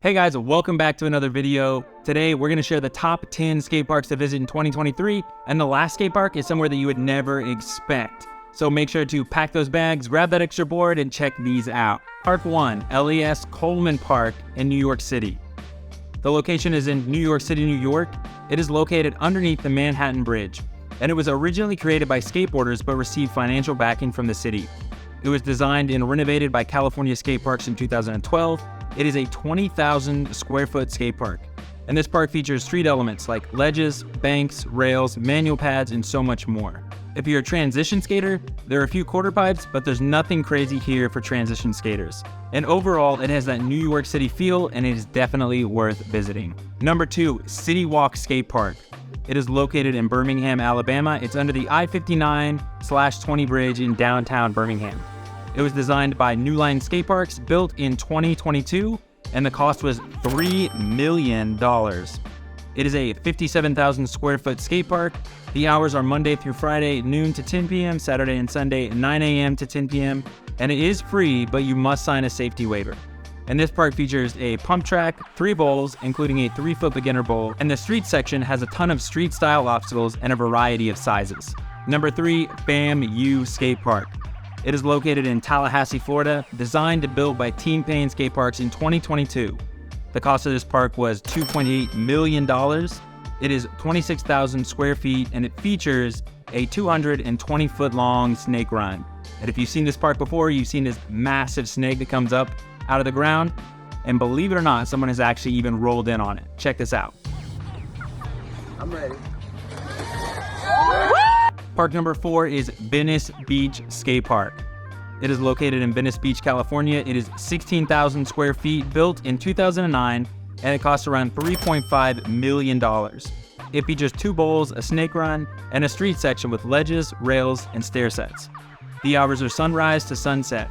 Hey guys, welcome back to another video. Today, we're gonna share the top 10 skate parks to visit in 2023, and the last skate park is somewhere that you would never expect. So make sure to pack those bags, grab that extra board, and check these out. Park 1, LES Coleman Park in New York City. The location is in New York City, New York. It is located underneath the Manhattan Bridge, and it was originally created by skateboarders but received financial backing from the city. It was designed and renovated by California Skateparks in 2012. It is a 20,000 square foot skate park, and this park features street elements like ledges, banks, rails, manual pads, and so much more. If you're a transition skater, there are a few quarter pipes, but there's nothing crazy here for transition skaters. And overall, it has that New York City feel, and it is definitely worth visiting. Number 2, City Walk Skate Park. It is located in Birmingham, Alabama. It's under the I-59/20 bridge in downtown Birmingham. It was designed by New Line Skateparks, built in 2022, and the cost was $3 million. It is a 57,000 square foot skate park. The hours are Monday through Friday, noon to 10 p.m., Saturday and Sunday, 9 a.m. to 10 p.m., and it is free, but you must sign a safety waiver. And this park features a pump track, 3 bowls, including a 3-foot beginner bowl, and the street section has a ton of street-style obstacles and a variety of sizes. Number 3, BAMU Skate Park. It is located in Tallahassee, Florida, designed and built by Team Payne Skateparks in 2022. The cost of this park was $2.8 million. It is 26,000 square feet, and it features a 220-foot long snake run. And if you've seen this park before, you've seen this massive snake that comes up out of the ground, and believe it or not, someone has actually even rolled in on it. Check this out. I'm ready. Park number 4 is Venice Beach Skate Park. It is located in Venice Beach, California. It is 16,000 square feet, built in 2009, and it costs around $3.5 million. It features 2 bowls, a snake run, and a street section with ledges, rails, and stair sets. The hours are sunrise to sunset.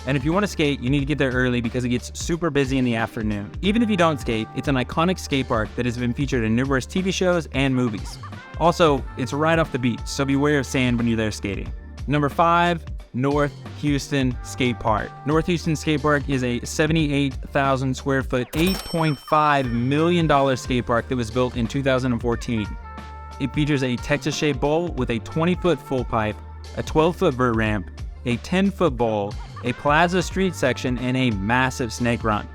And if you want to skate, you need to get there early because it gets super busy in the afternoon. Even if you don't skate, it's an iconic skate park that has been featured in numerous TV shows and movies. Also, it's right off the beach, so beware of sand when you're there skating. Number 5, North Houston Skate Park. North Houston Skate Park is a 78,000 square foot, $8.5 million skate park that was built in 2014. It features a Texas-shaped bowl with a 20-foot full pipe, a 12-foot vert ramp, a 10-foot bowl, a plaza street section, and a massive snake run.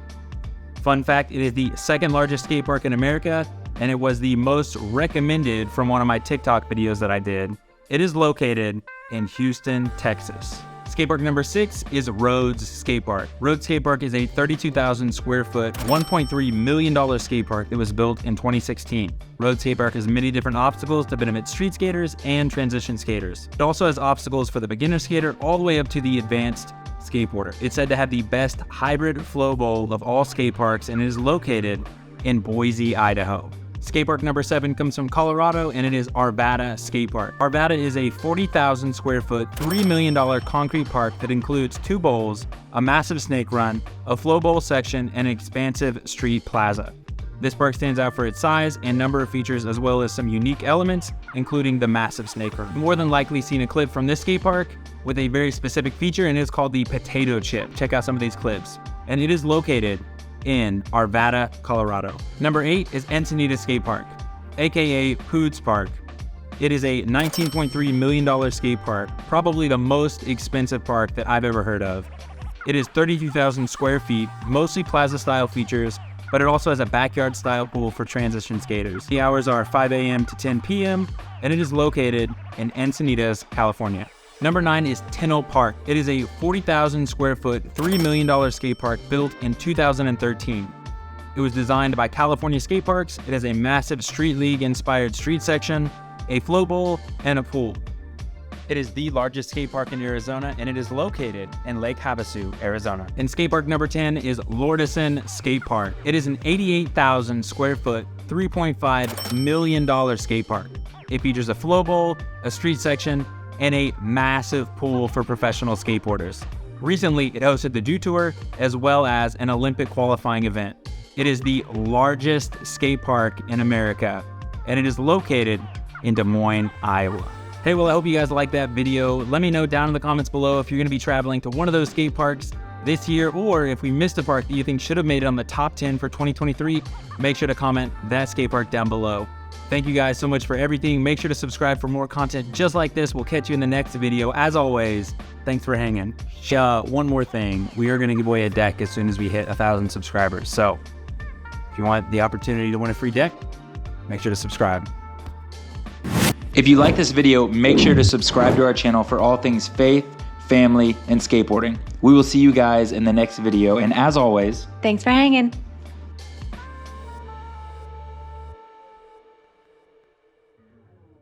Fun fact, it is the 2nd largest skate park in America, and it was the most recommended from one of my TikTok videos that I did. It is located in Houston, Texas. Skatepark number 6 is Rhodes Skatepark. Rhodes Skatepark is a 32,000 square foot, $1.3 million skate park that was built in 2016. Rhodes Skatepark has many different obstacles to benefit street skaters and transition skaters. It also has obstacles for the beginner skater all the way up to the advanced skateboarder. It's said to have the best hybrid flow bowl of all skate parks, and it is located in Boise, Idaho. Skatepark number 7 comes from Colorado, and it is ARVADA Skatepark. ARVADA is a 40,000 square foot, $3 million concrete park that includes 2 bowls, a massive snake run, a flow bowl section, and an expansive street plaza. This park stands out for its size and number of features, as well as some unique elements, including the massive snake run. You've more than likely seen a clip from this skate park with a very specific feature, and it's called the potato chip. Check out some of these clips. And it is located in Arvada, Colorado. Number 8 is Encinitas Skatepark, aka Poods Park. It is a $19.3 million skate park, probably the most expensive park that I've ever heard of. It is 32,000 square feet, mostly plaza style features, but it also has a backyard style pool for transition skaters. The hours are 5 a.m. to 10 p.m., and it is located in Encinitas, California. Number 9 is Tenno Park. It is a 40,000 square foot, $3 million skate park built in 2013. It was designed by California Skateparks. It has a massive Street League inspired street section, a flow bowl, and a pool. It is the largest skate park in Arizona, and it is located in Lake Havasu, Arizona. And skate park number 10 is Lordison Skate Park. It is an 88,000 square foot, $3.5 million skate park. It features a flow bowl, a street section, and a massive pool for professional skateboarders. Recently, it hosted the Dew Tour as well as an Olympic qualifying event. It is the largest skate park in America, and it is located in Des Moines, Iowa. Hey, well, I hope you guys liked that video. Let me know down in the comments below if you're gonna be traveling to one of those skate parks this year, or if we missed a park that you think should have made it on the top 10 for 2023, make sure to comment that skate park down below. Thank you guys so much for everything. Make sure to subscribe for more content just like this. We'll catch you in the next video. As always, thanks for hanging. One more thing, we are gonna give away a deck as soon as we hit 1,000 subscribers. So if you want the opportunity to win a free deck, make sure to subscribe. If you like this video, make sure to subscribe to our channel for all things faith, family, and skateboarding. We will see you guys in the next video. And as always, Thanks for hanging.